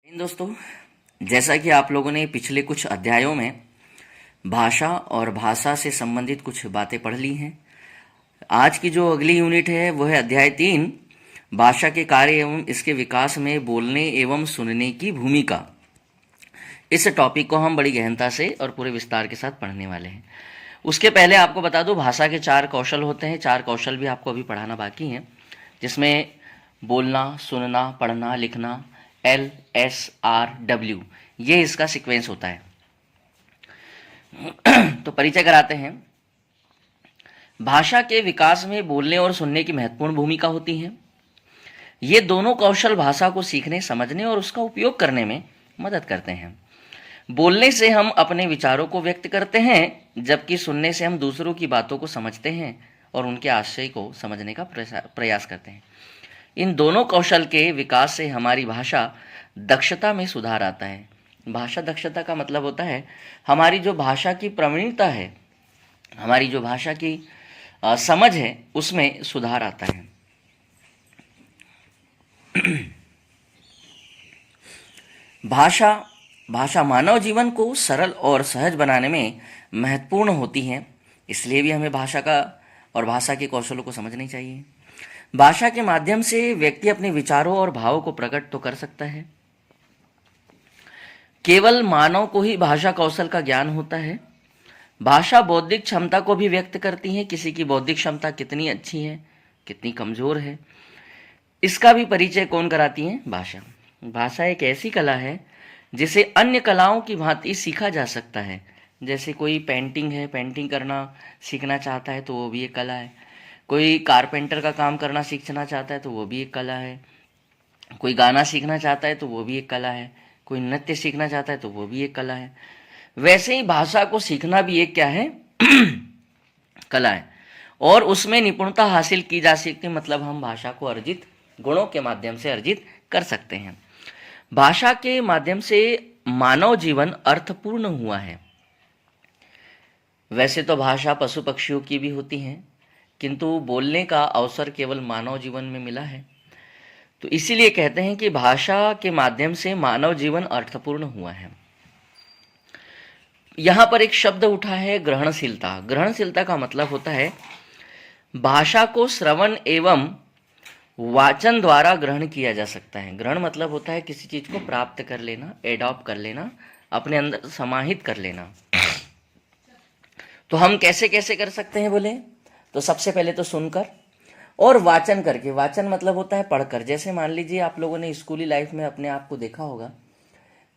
दोस्तों, जैसा कि आप लोगों ने पिछले कुछ अध्यायों में भाषा और भाषा से संबंधित कुछ बातें पढ़ ली हैं। आज की जो अगली यूनिट है वो है अध्याय 3, भाषा के कार्य एवं इसके विकास में बोलने एवं सुनने की भूमिका। इस टॉपिक को हम बड़ी गहनता से और पूरे विस्तार के साथ पढ़ने वाले हैं। उसके पहले आपको बता दूं, भाषा के 4 कौशल होते हैं। 4 कौशल भी आपको अभी पढ़ाना बाकी है, जिसमें बोलना, सुनना, पढ़ना, लिखना, LSRW, ये इसका सीक्वेंस होता है। तो परिचय कराते हैं। भाषा के विकास में बोलने और सुनने की महत्वपूर्ण भूमिका होती है। ये दोनों कौशल भाषा को सीखने, समझने और उसका उपयोग करने में मदद करते हैं। बोलने से हम अपने विचारों को व्यक्त करते हैं, जबकि सुनने से हम दूसरों की बातों को समझते हैं और उनके आशय को समझने का प्रयास करते हैं। इन दोनों कौशल के विकास से हमारी भाषा दक्षता में सुधार आता है। भाषा दक्षता का मतलब होता है हमारी जो भाषा की प्रवीणता है, हमारी जो भाषा की समझ है, उसमें सुधार आता है। भाषा मानव जीवन को सरल और सहज बनाने में महत्वपूर्ण होती है। इसलिए भी हमें भाषा का और भाषा के कौशलों को समझना चाहिए। भाषा के माध्यम से व्यक्ति अपने विचारों और भावों को प्रकट तो कर सकता है। केवल मानव को ही भाषा कौशल का ज्ञान होता है। भाषा बौद्धिक क्षमता को भी व्यक्त करती है। किसी की बौद्धिक क्षमता कितनी अच्छी है, कितनी कमजोर है, इसका भी परिचय कौन कराती है? भाषा। भाषा एक ऐसी कला है जिसे अन्य कलाओं की भांति सीखा जा सकता है। जैसे कोई पेंटिंग है, पेंटिंग करना सीखना चाहता है तो वो भी एक कला है। कोई कारपेंटर का काम करना सीखना चाहता है तो वो भी एक कला है। कोई गाना सीखना चाहता है तो वो भी एक कला है। कोई नृत्य सीखना चाहता है तो वो भी एक कला है। वैसे ही भाषा को सीखना भी एक क्या है? कला है, और उसमें निपुणता हासिल की जा सकती है। मतलब हम भाषा को अर्जित गुणों के माध्यम से अर्जित कर सकते हैं। भाषा के माध्यम से मानव जीवन अर्थपूर्ण हुआ है। वैसे तो भाषा पशु पक्षियों की भी होती है, किंतु बोलने का अवसर केवल मानव जीवन में मिला है। तो इसीलिए कहते हैं कि भाषा के माध्यम से मानव जीवन अर्थपूर्ण हुआ है। यहां पर एक शब्द उठा है, ग्रहणशीलता। ग्रहणशीलता का मतलब होता है भाषा को श्रवण एवं वाचन द्वारा ग्रहण किया जा सकता है। ग्रहण मतलब होता है किसी चीज को प्राप्त कर लेना, एडॉप्ट कर लेना, अपने अंदर समाहित कर लेना। तो हम कैसे कैसे कर सकते हैं बोले तो सबसे पहले तो सुनकर और वाचन करके। वाचन मतलब होता है पढ़कर। जैसे मान लीजिए आप लोगों ने स्कूली लाइफ में अपने आप को देखा होगा,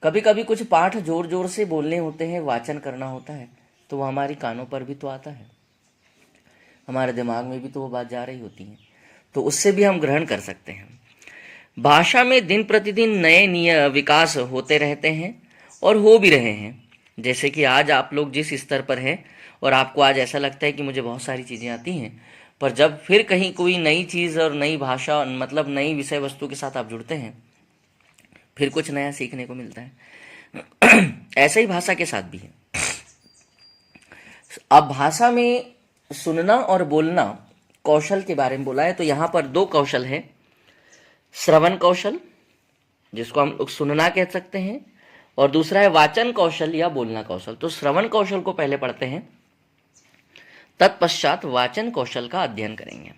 कभी कभी कुछ पाठ जोर जोर से बोलने होते हैं, वाचन करना होता है, तो वो हमारी कानों पर भी तो आता है, हमारे दिमाग में भी तो वो बात जा रही होती है, तो उससे भी हम ग्रहण कर सकते हैं। भाषा में दिन प्रतिदिन नए विकास होते रहते हैं और हो भी रहे हैं। जैसे कि आज आप लोग जिस स्तर पर हैं और आपको आज ऐसा लगता है कि मुझे बहुत सारी चीज़ें आती हैं, पर जब फिर कहीं कोई नई चीज़ और नई भाषा मतलब नई विषय वस्तु के साथ आप जुड़ते हैं, फिर कुछ नया सीखने को मिलता है। ऐसे ही भाषा के साथ भी है। अब भाषा में सुनना और बोलना कौशल के बारे में बोला है, तो यहाँ पर 2 कौशल है। श्रवण कौशल, जिसको हम लोग सुनना कह सकते हैं, और दूसरा है वाचन कौशल या बोलना कौशल। तो श्रवण कौशल को पहले पढ़ते हैं, तत्पश्चात वाचन कौशल का अध्ययन करेंगे।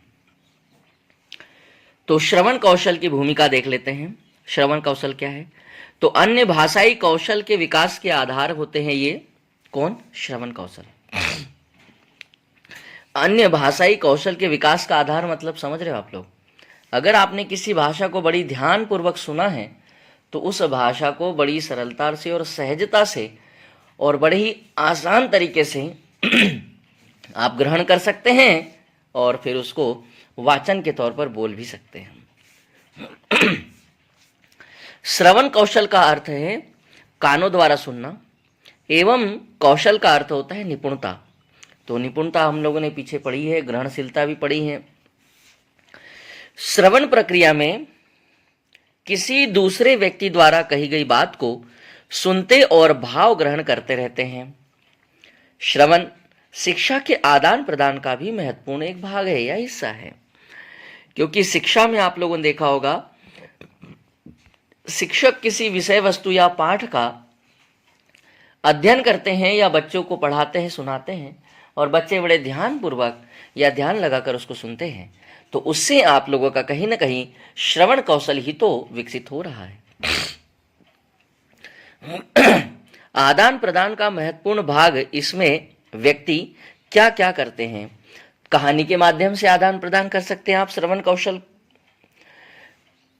तो श्रवण कौशल की भूमिका देख लेते हैं। श्रवण कौशल क्या है? तो अन्य भाषाई कौशल के विकास के आधार होते हैं ये। कौन? श्रवण कौशल। अन्य भाषाई कौशल के विकास का आधार मतलब समझ रहे हो आप लोग? अगर आपने किसी भाषा को बड़ी ध्यान पूर्वक सुना है तो उस भाषा को बड़ी सरलता से और सहजता से और बड़े ही आसान तरीके से आप ग्रहण कर सकते हैं और फिर उसको वाचन के तौर पर बोल भी सकते हैं। श्रवण कौशल का अर्थ है कानों द्वारा सुनना, एवं कौशल का अर्थ होता है निपुणता। तो निपुणता हम लोगों ने पीछे पढ़ी है, ग्रहणशीलता भी पढ़ी है। श्रवण प्रक्रिया में किसी दूसरे व्यक्ति द्वारा कही गई बात को सुनते और भाव ग्रहण करते रहते हैं। श्रवण शिक्षा के आदान प्रदान का भी महत्वपूर्ण एक भाग है या हिस्सा है, क्योंकि शिक्षा में आप लोगों ने देखा होगा शिक्षक किसी विषय वस्तु या पाठ का अध्ययन करते हैं या बच्चों को पढ़ाते हैं, सुनाते हैं, और बच्चे बड़े ध्यान पूर्वक या ध्यान लगाकर उसको सुनते हैं, तो उससे आप लोगों का कहीं ना कहीं श्रवण कौशल ही तो विकसित हो रहा है। आदान प्रदान का महत्वपूर्ण भाग, इसमें व्यक्ति क्या क्या करते हैं। कहानी के माध्यम से आदान प्रदान कर सकते हैं आप श्रवण कौशल।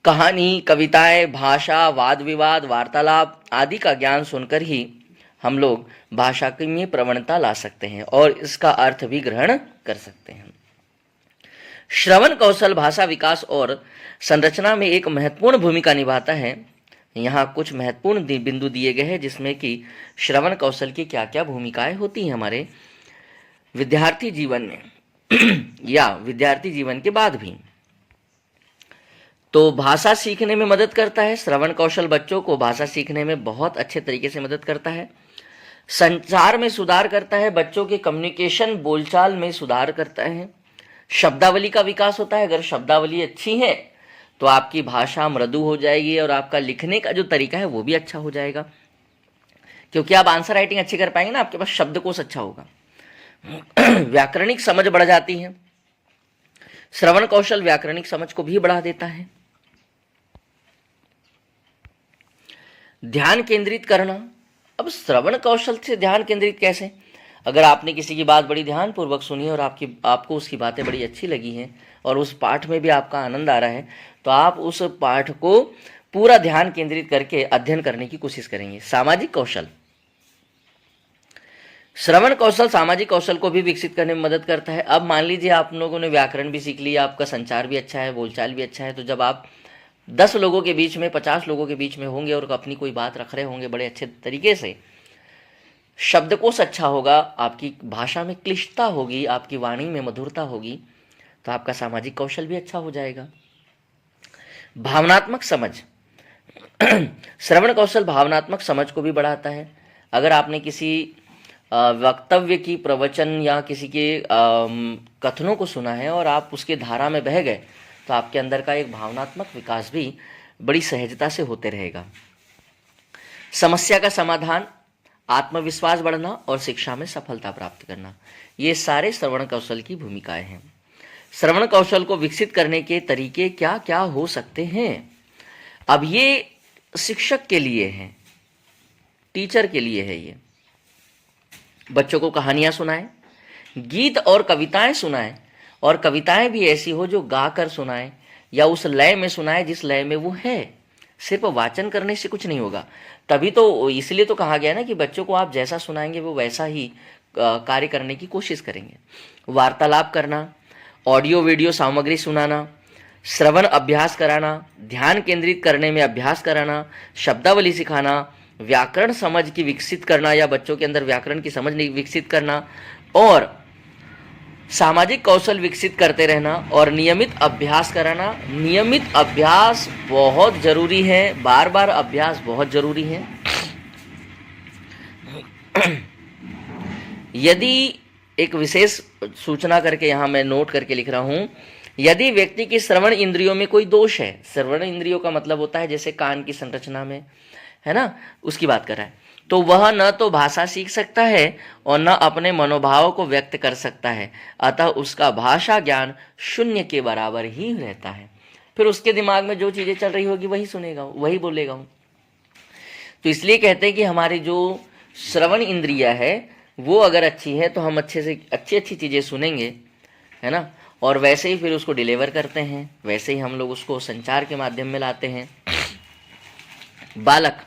कहानी, कविताएं, भाषा, वाद विवाद, वार्तालाप आदि का ज्ञान सुनकर ही हम लोग भाषा की में प्रवणता ला सकते हैं और इसका अर्थ भी ग्रहण कर सकते हैं। श्रवण कौशल भाषा विकास और संरचना में एक महत्वपूर्ण भूमिका निभाता है। यहाँ कुछ महत्वपूर्ण बिंदु दिए गए हैं जिसमें कि श्रवण कौशल की क्या क्या भूमिकाएं होती हैं हमारे विद्यार्थी जीवन में या विद्यार्थी जीवन के बाद भी। तो भाषा सीखने में मदद करता है। श्रवण कौशल बच्चों को भाषा सीखने में बहुत अच्छे तरीके से मदद करता है। संचार में सुधार करता है, बच्चों के कम्युनिकेशन बोलचाल में सुधार करता है। शब्दावली का विकास होता है। अगर शब्दावली अच्छी है तो आपकी भाषा मृदु हो जाएगी और आपका लिखने का जो तरीका है वो भी अच्छा हो जाएगा, क्योंकि आप आंसर राइटिंग अच्छी कर पाएंगे ना, आपके पास शब्दकोश अच्छा होगा। व्याकरणिक समझ बढ़ जाती है। श्रवण कौशल व्याकरणिक समझ को भी बढ़ा देता है। ध्यान केंद्रित करना। अब श्रवण कौशल से ध्यान केंद्रित कैसे? अगर आपने किसी की बात बड़ी ध्यानपूर्वक सुनी और आपको उसकी बातें बड़ी अच्छी लगी हैं और उस पाठ में भी आपका आनंद आ रहा है, तो आप उस पाठ को पूरा ध्यान केंद्रित करके अध्ययन करने की कोशिश करेंगे। सामाजिक कौशल। श्रवण कौशल सामाजिक कौशल को भी विकसित करने में मदद करता है। अब मान लीजिए आप लोगों ने व्याकरण भी सीख लिया, आपका संचार भी अच्छा है, बोलचाल भी अच्छा है, तो जब आप 10 लोगों के बीच में, 50 लोगों के बीच में होंगे और अपनी कोई बात रख रहे होंगे बड़े अच्छे तरीके से, शब्दकोश अच्छा होगा, आपकी भाषा में क्लिष्टता होगी, आपकी वाणी में मधुरता होगी, तो आपका सामाजिक कौशल भी अच्छा हो जाएगा। भावनात्मक समझ। श्रवण कौशल भावनात्मक समझ को भी बढ़ाता है। अगर आपने किसी वक्तव्य की, प्रवचन या किसी के कथनों को सुना है और आप उसके धारा में बह गए, तो आपके अंदर का एक भावनात्मक विकास भी बड़ी सहजता से होते रहेगा। समस्या का समाधान, आत्मविश्वास बढ़ना और शिक्षा में सफलता प्राप्त करना, ये सारे श्रवण कौशल की भूमिकाएं हैं। श्रवण कौशल को विकसित करने के तरीके क्या क्या हो सकते हैं? अब ये शिक्षक के लिए है, टीचर के लिए है। ये बच्चों को कहानियां सुनाएं, गीत और कविताएं सुनाएं, और कविताएं भी ऐसी हो जो गा कर सुनाएं या उस लय में सुनाएं जिस लय में वो है। सिर्फ वाचन करने से कुछ नहीं होगा। तभी तो, इसलिए तो कहा गया ना कि बच्चों को आप जैसा सुनाएंगे वो वैसा ही कार्य करने की कोशिश करेंगे। वार्तालाप करना, ऑडियो वीडियो सामग्री सुनाना, श्रवण अभ्यास कराना, ध्यान केंद्रित करने में अभ्यास कराना, शब्दावली सिखाना, व्याकरण समझ की विकसित करना या बच्चों के अंदर व्याकरण की समझ विकसित करना, और सामाजिक कौशल विकसित करते रहना और नियमित अभ्यास कराना। नियमित अभ्यास बहुत जरूरी है, बार बार अभ्यास बहुत जरूरी है। यदि एक विशेष सूचना करके यहाँ मैं नोट करके लिख रहा हूँ, यदि व्यक्ति की श्रवण इंद्रियों में कोई दोष है, श्रवण इंद्रियों का मतलब होता है जैसे कान की संरचना में है ना, उसकी बात कर रहा है, तो वह न तो भाषा सीख सकता है और न अपने मनोभाव को व्यक्त कर सकता है। अतः उसका भाषा ज्ञान शून्य के बराबर ही रहता है। फिर उसके दिमाग में जो चीज़ें चल रही होगी वही सुनेगा, वही बोलेगा। तो इसलिए कहते हैं कि हमारी जो श्रवण इंद्रिया है वो अगर अच्छी है तो हम अच्छे से अच्छी चीज़ें सुनेंगे, है ना, और वैसे ही फिर उसको डिलीवर करते हैं, वैसे ही हम लोग उसको संचार के माध्यम में लाते हैं। बालक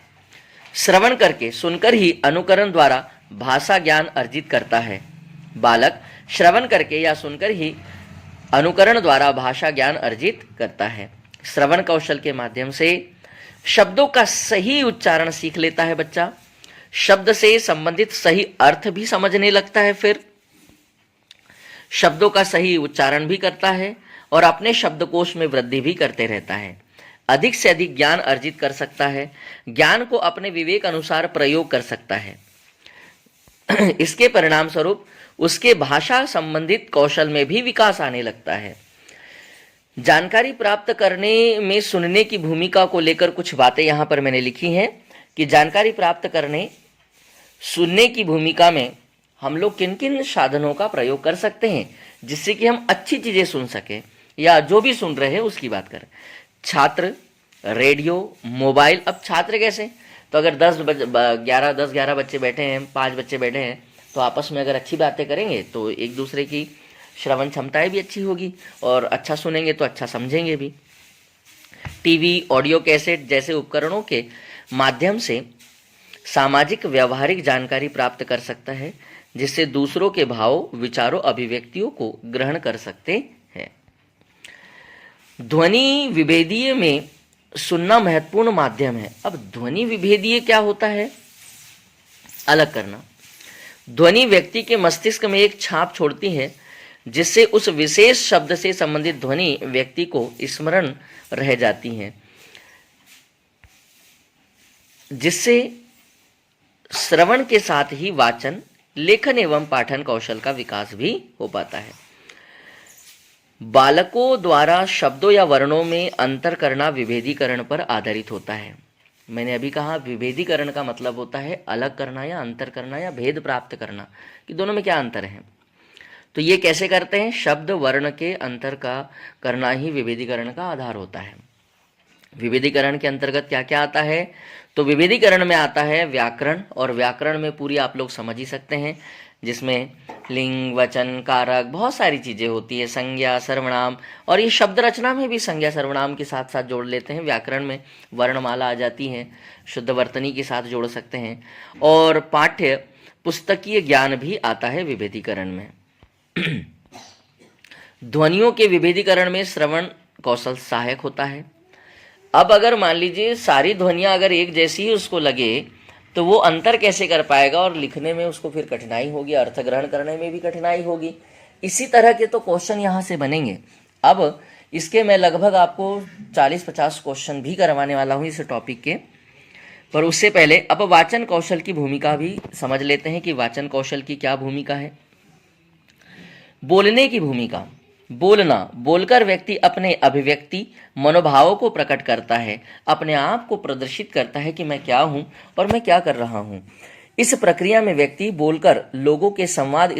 श्रवण करके, सुनकर ही अनुकरण द्वारा भाषा ज्ञान अर्जित करता है। बालक श्रवण करके या सुनकर ही अनुकरण द्वारा भाषा ज्ञान अर्जित करता है। श्रवण कौशल के माध्यम से शब्दों का सही उच्चारण सीख लेता है बच्चा, शब्द से संबंधित सही अर्थ भी समझने लगता है, फिर शब्दों का सही उच्चारण भी करता है और अपने शब्दकोश में वृद्धि भी करते रहता है। अधिक से अधिक ज्ञान अर्जित कर सकता है, ज्ञान को अपने विवेक अनुसार प्रयोग कर सकता है। इसके परिणाम स्वरूप उसके भाषा संबंधित कौशल में भी विकास आने लगता है। जानकारी प्राप्त करने में सुनने की भूमिका को लेकर कुछ बातें यहाँ पर मैंने लिखी हैं कि जानकारी प्राप्त करने सुनने की भूमिका में हम लोग किन किन साधनों का प्रयोग कर सकते हैं जिससे कि हम अच्छी चीज़ें सुन सकें, या जो भी सुन रहे हैं उसकी बात करें। छात्र, रेडियो, मोबाइल। अब छात्र कैसे, तो अगर 10-11 बच्चे बैठे हैं, 5 बच्चे बैठे हैं, तो आपस में अगर अच्छी बातें करेंगे तो एक दूसरे की श्रवण क्षमताएं भी अच्छी होगी और अच्छा सुनेंगे तो अच्छा समझेंगे भी। टीवी, ऑडियो कैसेट जैसे उपकरणों के माध्यम से सामाजिक व्यवहारिक जानकारी प्राप्त कर सकता है जिससे दूसरों के भावों, विचारों, अभिव्यक्तियों को ग्रहण कर सकते हैं। ध्वनि विभेदीय में सुनना महत्वपूर्ण माध्यम है। अब ध्वनि विभेदीय क्या होता है, अलग करना। ध्वनि व्यक्ति के मस्तिष्क में एक छाप छोड़ती है जिससे उस विशेष शब्द से संबंधित ध्वनि व्यक्ति को स्मरण रह जाती है, जिससे श्रवण के साथ ही वाचन, लेखन एवं पाठन कौशल का विकास भी हो पाता है। बालकों द्वारा शब्दों या वर्णों में अंतर करना विभेदीकरण पर आधारित होता है। मैंने अभी कहा विभेदीकरण का मतलब होता है अलग करना या अंतर करना या भेद प्राप्त करना, कि दोनों में क्या अंतर है। तो ये कैसे करते हैं, शब्द वर्ण के अंतर का करना ही विभेदीकरण का आधार होता है। विभेदीकरण के अंतर्गत क्या क्या आता है, तो विभेदीकरण में आता है व्याकरण, और व्याकरण में पूरी आप लोग समझ ही सकते हैं जिसमें लिंग, वचन, कारक, बहुत सारी चीज़ें होती है, संज्ञा, सर्वनाम, और ये शब्द रचना में भी संज्ञा सर्वनाम के साथ साथ जोड़ लेते हैं। व्याकरण में वर्णमाला आ जाती है, शुद्ध वर्तनी के साथ जोड़ सकते हैं, और पाठ्य पुस्तकीय ज्ञान भी आता है विभेदीकरण में। ध्वनियों के विभेदीकरण में श्रवण कौशल सहायक होता है। अब अगर मान लीजिए सारी ध्वनियाँ अगर एक जैसी ही उसको लगे तो वो अंतर कैसे कर पाएगा, और लिखने में उसको फिर कठिनाई होगी, अर्थ ग्रहण करने में भी कठिनाई होगी। इसी तरह के तो क्वेश्चन यहाँ से बनेंगे। अब इसके मैं लगभग आपको 40-50 क्वेश्चन भी करवाने वाला हूँ इस टॉपिक के, पर उससे पहले अब वाचन कौशल की भूमिका भी समझ लेते हैं कि वाचन कौशल की क्या भूमिका है। बोलने की भूमिका। बोलना, बोलकर व्यक्ति अपने अभिव्यक्ति, मनोभावों को प्रकट करता है, अपने आप को प्रदर्शित करता है कि मैं क्या हूँ और मैं क्या कर रहा हूँ। इस प्रक्रिया में व्यक्ति बोलकर लोगों से संवाद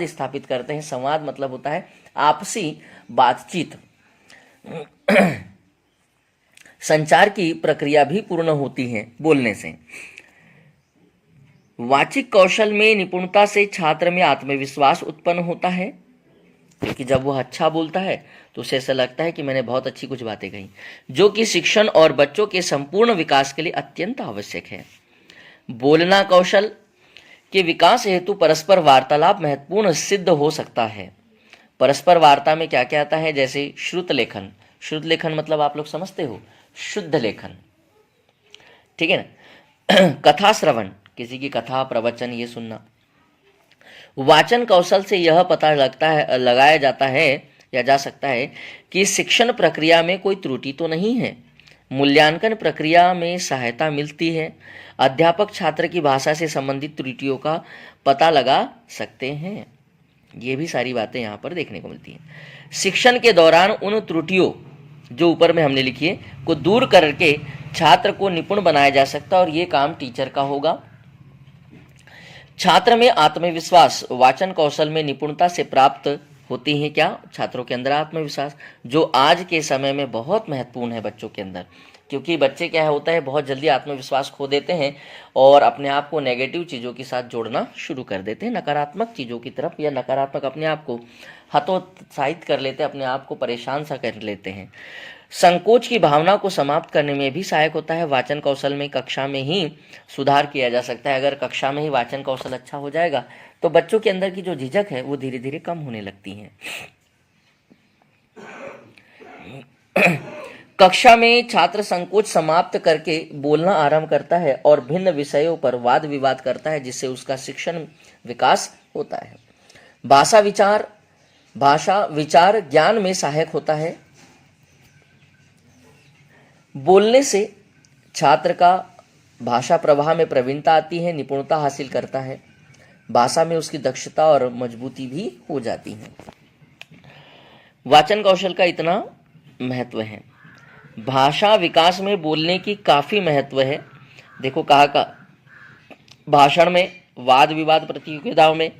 स्थापित करते हैं। संवाद मतलब होता है आपसी बातचीत। संचार की प्रक्रिया भी पूर्ण होती है बोलने से। वाचिक कौशल में निपुणता से छात्र में आत्मविश्वास उत्पन्न होता है, क्योंकि जब वह अच्छा बोलता है तो उसे ऐसा लगता है कि मैंने बहुत अच्छी कुछ बातें कही, जो कि शिक्षण और बच्चों के संपूर्ण विकास के लिए अत्यंत आवश्यक है। बोलना कौशल के विकास हेतु परस्पर वार्तालाप महत्वपूर्ण सिद्ध हो सकता है। परस्पर वार्ता में क्या क्या आता है, जैसे श्रुत लेखन। श्रुत लेखन मतलब आप लोग समझते हो, शुद्ध लेखन, ठीक है ना। कथा श्रवण, किसी की कथा, प्रवचन, ये सुनना। वाचन कौशल से यह पता लगाया जाता है या जा सकता है कि शिक्षण प्रक्रिया में कोई त्रुटि तो नहीं है। मूल्यांकन प्रक्रिया में सहायता मिलती है। अध्यापक छात्र की भाषा से संबंधित त्रुटियों का पता लगा सकते हैं। ये भी सारी बातें यहाँ पर देखने को मिलती हैं। शिक्षण के दौरान उन त्रुटियों जो ऊपर में हमने लिखी है को दूर करके छात्र को निपुण बनाया जा सकता है, और ये काम टीचर का होगा। छात्र में आत्मविश्वास वाचन कौशल में निपुणता से प्राप्त होती है। क्या, छात्रों के अंदर आत्मविश्वास, जो आज के समय में बहुत महत्वपूर्ण है बच्चों के अंदर, क्योंकि बच्चे क्या होता है बहुत जल्दी आत्मविश्वास खो देते हैं और अपने आप को नेगेटिव चीज़ों के साथ जोड़ना शुरू कर देते हैं, नकारात्मक चीज़ों की तरफ, या नकारात्मक अपने आप को हतोत्साहित कर लेते हैं, अपने आप को परेशान सा कर लेते हैं। संकोच की भावना को समाप्त करने में भी सहायक होता है। वाचन कौशल में कक्षा में ही सुधार किया जा सकता है। अगर कक्षा में ही वाचन कौशल अच्छा हो जाएगा तो बच्चों के अंदर की जो झिझक है वो धीरे धीरे कम होने लगती है। कक्षा में छात्र संकोच समाप्त करके बोलना आरंभ करता है और भिन्न विषयों पर वाद विवाद करता है, जिससे उसका शिक्षण विकास होता है। भाषा विचार ज्ञान में सहायक होता है। बोलने से छात्र का भाषा प्रवाह में प्रवीणता आती है, निपुणता हासिल करता है, भाषा में उसकी दक्षता और मजबूती भी हो जाती है। वाचन कौशल का इतना महत्व है। भाषा विकास में बोलने की काफी महत्व है। देखो कहा का भाषण में, वाद विवाद प्रतियोगिताओं में,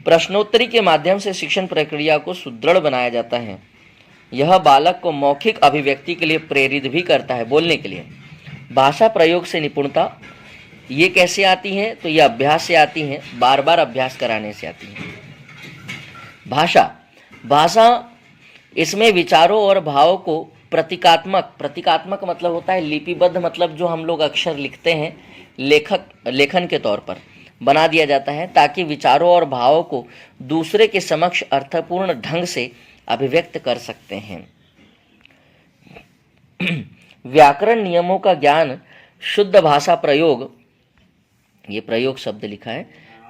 प्रश्नोत्तरी के माध्यम से शिक्षण प्रक्रिया को सुदृढ़ बनाया जाता है। यह बालक को मौखिक अभिव्यक्ति के लिए प्रेरित भी करता है, बोलने के लिए। भाषा प्रयोग से निपुणता ये कैसे आती है? तो ये अभ्यास से आती है, बार बार अभ्यास कराने से आती है। भाषा इसमें विचारों और भावों को प्रतीकात्मक मतलब होता है लिपिबद्ध, मतलब जो हम लोग अक्षर लिखते हैं लेखन के तौर पर बना दिया जाता है, ताकि विचारों और भावों को दूसरे के समक्ष अर्थपूर्ण ढंग से अभिव्यक्त कर सकते हैं। व्याकरण नियमों का ज्ञान, शुद्ध भाषा प्रयोग, ये प्रयोग शब्द लिखा है,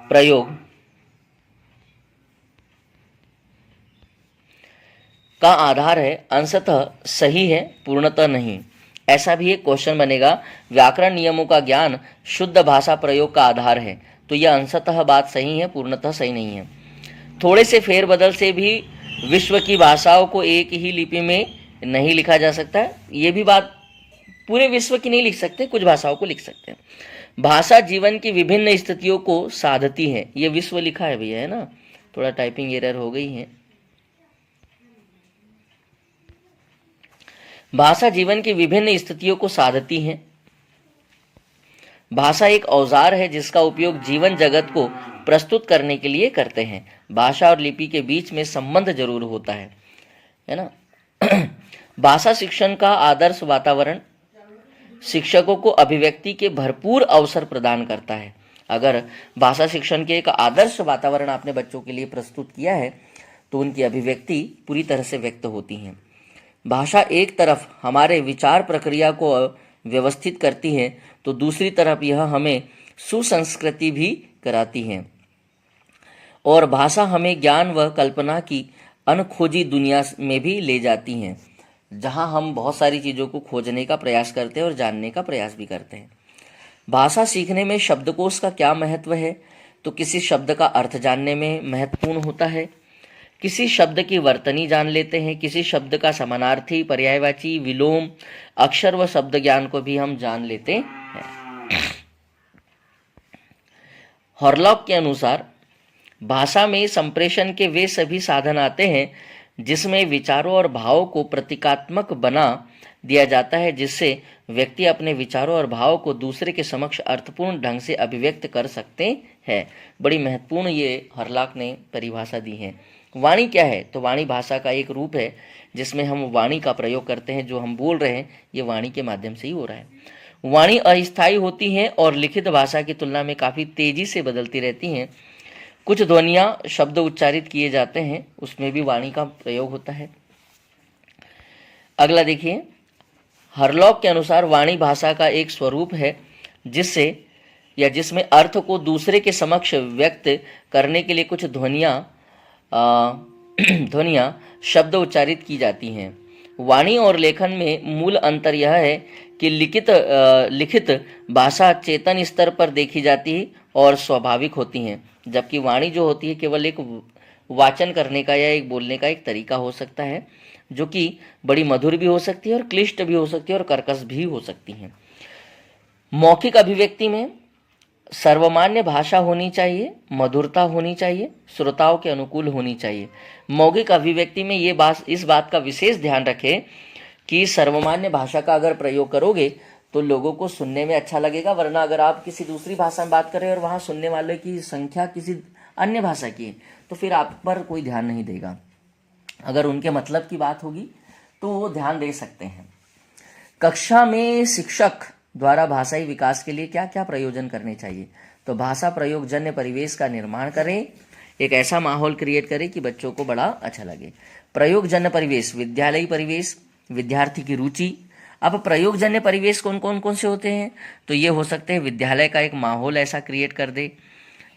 प्रयोग का आधार है, अंशतः सही है, पूर्णतः नहीं। ऐसा भी एक क्वेश्चन बनेगा, व्याकरण नियमों का ज्ञान शुद्ध भाषा प्रयोग का आधार है, तो यह अंशतः बात सही है, पूर्णतः सही नहीं है। थोड़े से फेरबदल से भी विश्व की भाषाओं को एक ही लिपि में नहीं लिखा जा सकता है। ये भी बात पूरे विश्व की नहीं लिख सकते, कुछ भाषाओं को लिख सकते हैं। भाषा जीवन की विभिन्न स्थितियों को साधती है, ये विश्व लिखा है भैया, है ना, थोड़ा टाइपिंग एरर हो गई है। भाषा जीवन की विभिन्न स्थितियों को साधती है। भाषा एक औजार है जिसका उपयोग जीवन जगत को प्रस्तुत करने के लिए करते हैं। भाषा और लिपि के बीच में संबंध जरूर होता है ना। भाषा शिक्षण का आदर्श वातावरण शिक्षकों को अभिव्यक्ति के भरपूर अवसर प्रदान करता है। अगर भाषा शिक्षण के एक आदर्श वातावरण आपने बच्चों के लिए प्रस्तुत किया है तो उनकी अभिव्यक्ति पूरी तरह से व्यक्त होती है। भाषा एक तरफ हमारे विचार प्रक्रिया को व्यवस्थित करती है तो दूसरी तरफ यह हमें सुसंस्कृति भी कराती है, और भाषा हमें ज्ञान व कल्पना की अनखोजी दुनिया में भी ले जाती हैं, जहां हम बहुत सारी चीज़ों को खोजने का प्रयास करते हैं और जानने का प्रयास भी करते हैं। भाषा सीखने में शब्दकोश का क्या महत्व है? तो किसी शब्द का अर्थ जानने में महत्वपूर्ण होता है, किसी शब्द की वर्तनी जान लेते हैं, किसी शब्द का समानार्थी, पर्यायवाची, विलोम, अक्षर व शब्द ज्ञान को भी हम जान लेते हैं। हॉरलॉक के अनुसार भाषा में संप्रेषण के वे सभी साधन आते हैं जिसमें विचारों और भावों को प्रतीकात्मक बना दिया जाता है, जिससे व्यक्ति अपने विचारों और भावों को दूसरे के समक्ष अर्थपूर्ण ढंग से अभिव्यक्त कर सकते हैं। बड़ी महत्वपूर्ण ये हॉरलॉक ने परिभाषा दी है। वाणी क्या है? तो वाणी भाषा का एक रूप है जिसमें हम वाणी का प्रयोग करते हैं। जो हम बोल रहे हैं ये वाणी के माध्यम से ही हो रहा है। वाणी अस्थायी होती है और लिखित भाषा की तुलना में काफ़ी तेजी से बदलती रहती हैं। कुछ ध्वनियाँ शब्द उच्चारित किए जाते हैं, उसमें भी वाणी का प्रयोग होता है। अगला देखिए, हॉरलॉक के अनुसार वाणी भाषा का एक स्वरूप है जिससे या जिसमें अर्थ को दूसरे के समक्ष व्यक्त करने के लिए कुछ ध्वनियाँ शब्द उच्चारित की जाती हैं। वाणी और लेखन में मूल अंतर यह है कि लिखित भाषा चेतन स्तर पर देखी जाती है और स्वाभाविक होती हैं, जबकि वाणी जो होती है केवल एक वाचन करने का या एक बोलने का एक तरीका हो सकता है, जो कि बड़ी मधुर भी हो सकती है और क्लिष्ट भी हो सकती है और कर्कश भी हो सकती है। मौखिक अभिव्यक्ति में सर्वमान्य भाषा होनी चाहिए, मधुरता होनी चाहिए, श्रोताओं के अनुकूल होनी चाहिए। मौखिक अभिव्यक्ति में इस बात का विशेष ध्यान रखें कि सर्वमान्य भाषा का अगर प्रयोग करोगे तो लोगों को सुनने में अच्छा लगेगा, वरना अगर आप किसी दूसरी भाषा में बात करें और वहाँ सुनने वालों की संख्या किसी अन्य भाषा की है तो फिर आप पर कोई ध्यान नहीं देगा। अगर उनके मतलब की बात होगी तो वो ध्यान दे सकते हैं। कक्षा में शिक्षक द्वारा भाषाई विकास के लिए क्या क्या प्रयोजन करने चाहिए? तो भाषा प्रयोग जन्य परिवेश का निर्माण करें, एक ऐसा माहौल क्रिएट करें कि बच्चों को बड़ा अच्छा लगे। प्रयोग जन्य परिवेश, विद्यालयी परिवेश, विद्यार्थी की रुचि। अब प्रयोग जन्य परिवेश कौन से होते हैं? तो ये हो सकते हैं विद्यालय का एक माहौल ऐसा क्रिएट कर दे,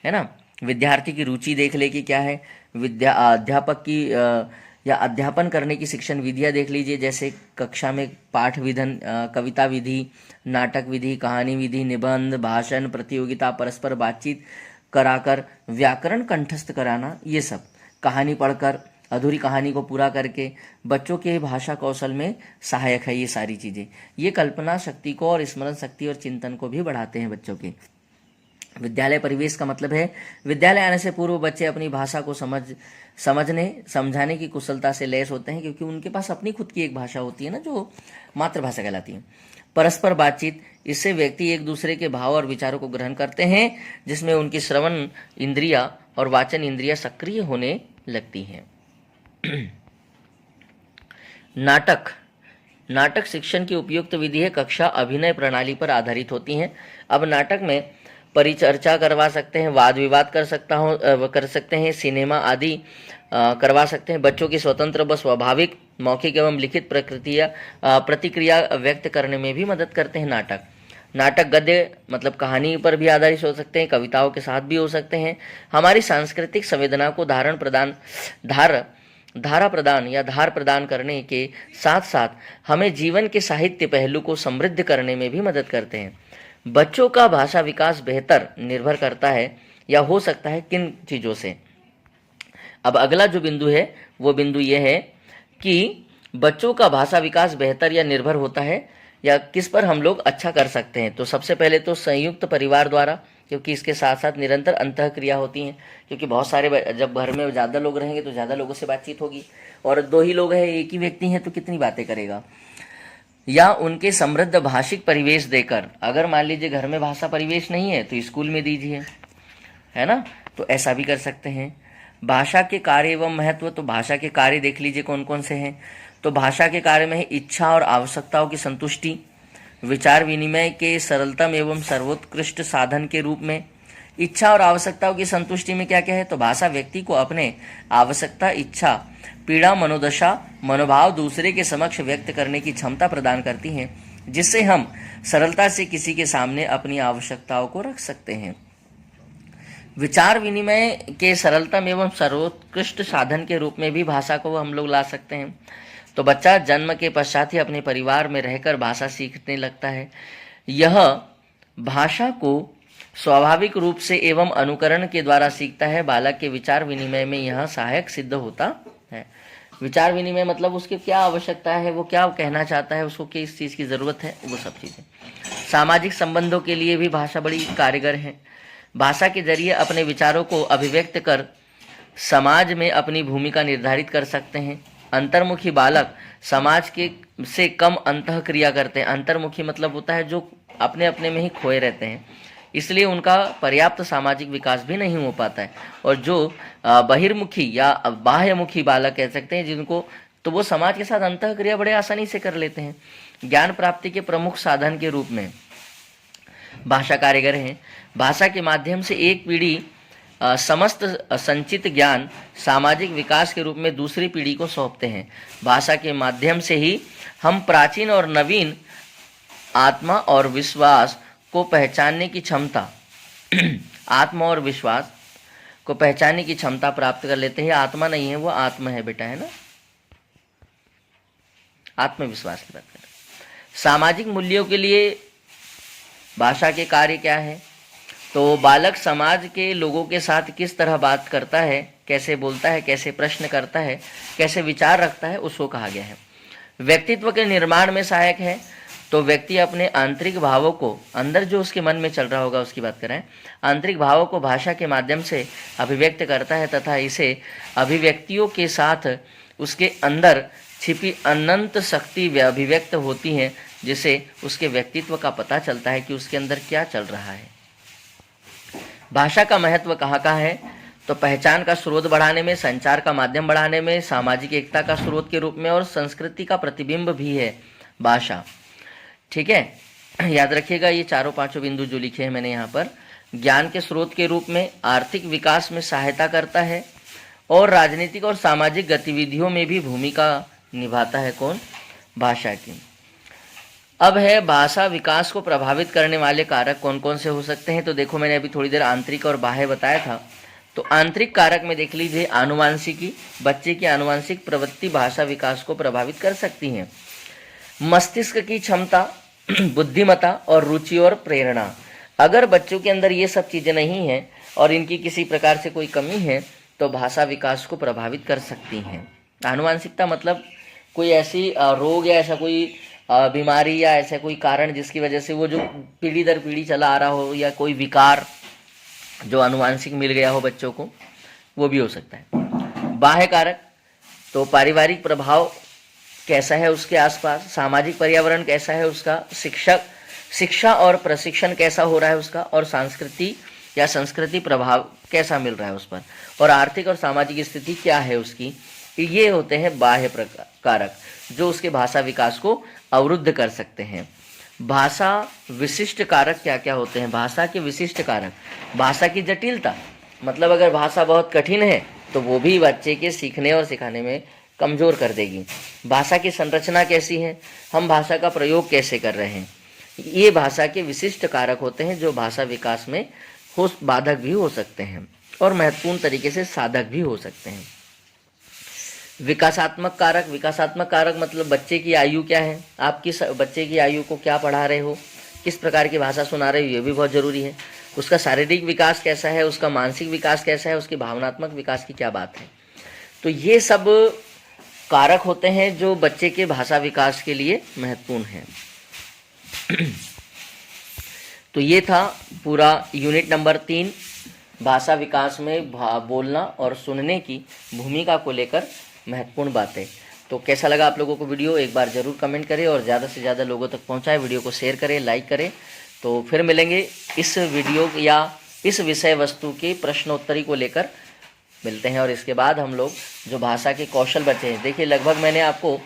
है ना, विद्यार्थी की रुचि देख ले कि क्या है, अध्यापक की या अध्यापन करने की शिक्षण विधियाँ देख लीजिए, जैसे कक्षा में पाठ विधन, कविता विधि, नाटक विधि, कहानी विधि, निबंध, भाषण, प्रतियोगिता, परस्पर बातचीत कराकर व्याकरण कंठस्थ कराना, ये सब, कहानी पढ़कर अधूरी कहानी को पूरा करके बच्चों के भाषा कौशल में सहायक है ये सारी चीज़ें। ये कल्पना शक्ति को और स्मरण शक्ति और चिंतन को भी बढ़ाते हैं बच्चों के। विद्यालय परिवेश का मतलब है विद्यालय आने से पूर्व बच्चे अपनी भाषा को समझने समझाने की कुशलता से लैस होते हैं, क्योंकि उनके पास अपनी खुद की एक भाषा होती है ना, जो मातृभाषा कहलाती है। परस्पर बातचीत, इससे व्यक्ति एक दूसरे के भाव और विचारों को ग्रहण करते हैं, जिसमें उनकी श्रवण इंद्रिया और वाचन इंद्रिया सक्रिय होने लगती हैं। नाटक शिक्षण की उपयुक्त विधि है। कक्षा अभिनय प्रणाली पर आधारित होती हैं। अब नाटक में परिचर्चा करवा सकते हैं, वाद विवाद कर सकते हैं, सिनेमा आदि करवा सकते हैं। बच्चों की स्वतंत्र व स्वाभाविक मौखिक एवं लिखित प्रतिक्रिया व्यक्त करने में भी मदद करते हैं नाटक गद्य मतलब कहानी पर भी आधारित हो सकते हैं, कविताओं के साथ भी हो सकते हैं। हमारी सांस्कृतिक संवेदना को धार प्रदान करने के साथ साथ हमें जीवन के साहित्य पहलू को समृद्ध करने में भी मदद करते हैं। बच्चों का भाषा विकास बेहतर निर्भर करता है या हो सकता है किन चीज़ों से। अब अगला जो बिंदु है वो बिंदु ये है कि बच्चों का भाषा विकास बेहतर या निर्भर होता है या किस पर हम लोग अच्छा कर सकते हैं। तो सबसे पहले तो संयुक्त परिवार द्वारा, क्योंकि इसके साथ साथ निरंतर अंतःक्रिया होती हैं, क्योंकि बहुत सारे जब घर में ज़्यादा लोग रहेंगे तो ज़्यादा लोगों से बातचीत होगी, और 2 ही लोग हैं, एक ही व्यक्ति हैं, तो कितनी बातें करेगा। या उनके समृद्ध भाषिक परिवेश देकर, अगर मान लीजिए घर में भाषा परिवेश नहीं है तो स्कूल में दीजिए, है ना, तो ऐसा भी कर सकते हैं। भाषा के कार्य एवं महत्व, तो भाषा के कार्य देख लीजिए कौन कौन से हैं। तो भाषा के कार्य में है इच्छा और आवश्यकताओं की संतुष्टि, विचार विनिमय के सरलतम एवं सर्वोत्कृष्ट साधन के रूप में। इच्छा और आवश्यकताओं की संतुष्टि में क्या क्या है, तो भाषा व्यक्ति को अपने आवश्यकता, इच्छा, पीड़ा, मनोदशा, मनोभाव दूसरे के समक्ष व्यक्त करने की क्षमता प्रदान करती हैं, जिससे हम सरलता से किसी के सामने अपनी आवश्यकताओं को रख सकते हैं। विचार विनिमय के सरलतम एवं सर्वोत्कृष्ट साधन के रूप में भी भाषा को हम लोग ला सकते हैं। तो बच्चा जन्म के पश्चात ही अपने परिवार में रहकर भाषा सीखने लगता है। यह भाषा को स्वाभाविक रूप से एवं अनुकरण के द्वारा सीखता है। बालक के विचार विनिमय में यह सहायक सिद्ध होता है। विचार विनिमय मतलब उसकी क्या आवश्यकता है, वो क्या कहना चाहता है, उसको किस चीज़ की ज़रूरत है, वो सब चीज़ें। सामाजिक संबंधों के लिए भी भाषा बड़ी कारगर है। भाषा के जरिए अपने विचारों को अभिव्यक्त कर समाज में अपनी भूमिका निर्धारित कर सकते हैं। अंतर्मुखी बालक समाज के से कम अंतःक्रिया करते हैं। अंतर्मुखी मतलब होता है जो अपने अपने में ही खोए रहते हैं, इसलिए उनका पर्याप्त सामाजिक विकास भी नहीं हो पाता है। और जो बहिर्मुखी या बाह्यमुखी बालक कह सकते हैं जिनको, तो वो समाज के साथ अंतःक्रिया बड़े आसानी से कर लेते हैं। ज्ञान प्राप्ति के प्रमुख साधन के रूप में भाषा कारगर है। भाषा के माध्यम से एक पीढ़ी समस्त संचित ज्ञान सामाजिक विकास के रूप में दूसरी पीढ़ी को सौंपते हैं। भाषा के माध्यम से ही हम प्राचीन और नवीन आत्मा और विश्वास को पहचानने की क्षमता आत्मा और विश्वास को पहचानने की क्षमता प्राप्त कर लेते हैं। आत्मा नहीं है, वो आत्मा है बेटा, है ना, आत्मविश्वास की बात करें। सामाजिक मूल्यों के लिए भाषा के कार्य क्या है, तो बालक समाज के लोगों के साथ किस तरह बात करता है, कैसे बोलता है, कैसे प्रश्न करता है, कैसे विचार रखता है, उसको कहा गया है। व्यक्तित्व के निर्माण में सहायक है। तो व्यक्ति अपने आंतरिक भावों को, अंदर जो उसके मन में चल रहा होगा उसकी बात करें, आंतरिक भावों को भाषा के माध्यम से अभिव्यक्त करता है तथा इसे अभिव्यक्तियों के साथ उसके अंदर छिपी अनंत शक्ति अभिव्यक्त होती है, जिससे उसके व्यक्तित्व का पता चलता है कि उसके अंदर क्या चल रहा है। भाषा का महत्व कहाँ का है, तो पहचान का स्रोत बढ़ाने में, संचार का माध्यम बढ़ाने में, सामाजिक एकता का स्रोत के रूप में और संस्कृति का प्रतिबिंब भी है भाषा। ठीक है, याद रखिएगा ये चारों पांचों बिंदु जो लिखे हैं मैंने यहाँ पर। ज्ञान के स्रोत के रूप में, आर्थिक विकास में सहायता करता है और राजनीतिक और सामाजिक गतिविधियों में भी भूमिका निभाता है। कौन? भाषा की। अब है भाषा विकास को प्रभावित करने वाले कारक कौन कौन से हो सकते हैं। तो देखो मैंने अभी थोड़ी देर आंतरिक और बाह्य बताया था। तो आंतरिक कारक में देख लीजिए, आनुवांशिकी, बच्चे की आनुवांशिक प्रवृत्ति भाषा विकास को प्रभावित कर सकती हैं। मस्तिष्क की क्षमता, बुद्धिमत्ता और रुचि और प्रेरणा, अगर बच्चों के अंदर ये सब चीज़ें नहीं हैं और इनकी किसी प्रकार से कोई कमी है, तो भाषा विकास को प्रभावित कर सकती हैं। आनुवांशिकता मतलब कोई ऐसी रोग या ऐसा कोई बीमारी या ऐसा कोई कारण जिसकी वजह से वो जो पीढ़ी दर पीढ़ी चला आ रहा हो, या कोई विकार जो आनुवांशिक मिल गया हो बच्चों को, वो भी हो सकता है। बाह्य कारक तो पारिवारिक प्रभाव कैसा है उसके आसपास, सामाजिक पर्यावरण कैसा है उसका, शिक्षा और प्रशिक्षण कैसा हो रहा है उसका, और संस्कृति या संस्कृति प्रभाव कैसा मिल रहा है उस पर, और आर्थिक और सामाजिक स्थिति क्या है उसकी। ये होते हैं बाह्य कारक जो उसके भाषा विकास को अवरुद्ध कर सकते हैं। भाषा विशिष्ट कारक क्या क्या होते हैं? भाषा के विशिष्ट कारक, भाषा की जटिलता, मतलब अगर भाषा बहुत कठिन है तो वो भी बच्चे के सीखने और सिखाने में कमज़ोर कर देगी। भाषा की संरचना कैसी है, हम भाषा का प्रयोग कैसे कर रहे हैं, ये भाषा के विशिष्ट कारक होते हैं जो भाषा विकास में बाधक भी हो सकते हैं और महत्वपूर्ण तरीके से साधक भी हो सकते हैं। विकासात्मक कारक, विकासात्मक कारक मतलब बच्चे की आयु क्या है, आप किस बच्चे की आयु को क्या पढ़ा रहे हो, किस प्रकार की भाषा सुना रहे हो, ये भी बहुत ज़रूरी है। उसका शारीरिक विकास कैसा है, उसका मानसिक विकास कैसा है, उसकी भावनात्मक विकास की क्या बात है। तो ये सब कारक होते हैं जो बच्चे के भाषा विकास के लिए महत्वपूर्ण हैं। तो ये था पूरा यूनिट नंबर 3, भाषा विकास में बोलना और सुनने की भूमिका को लेकर महत्वपूर्ण बातें। तो कैसा लगा आप लोगों को वीडियो, एक बार ज़रूर कमेंट करें और ज़्यादा से ज़्यादा लोगों तक पहुंचाएं, वीडियो को शेयर करें, लाइक करें। तो फिर मिलेंगे इस वीडियो या इस विषय वस्तु के प्रश्नोत्तरी को लेकर मिलते हैं। और इसके बाद हम लोग जो भाषा के कौशल बचे हैं, देखिए लगभग मैंने आपको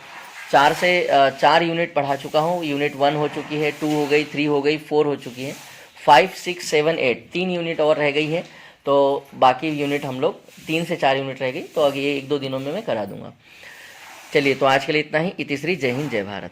4 यूनिट पढ़ा चुका हूँ। यूनिट 1 हो चुकी है, 2 हो गई, 3 हो गई, 4 हो चुकी है, 5, 6, 7, 8 3 यूनिट और रह गई है। तो बाकी यूनिट हम लोग 3 से 4 यूनिट रह गई, तो अगर ये 1-2 दिनों में मैं करा दूंगा। चलिए, तो आज के लिए इतना ही। इतिश्री, जय हिंद, जय भारत।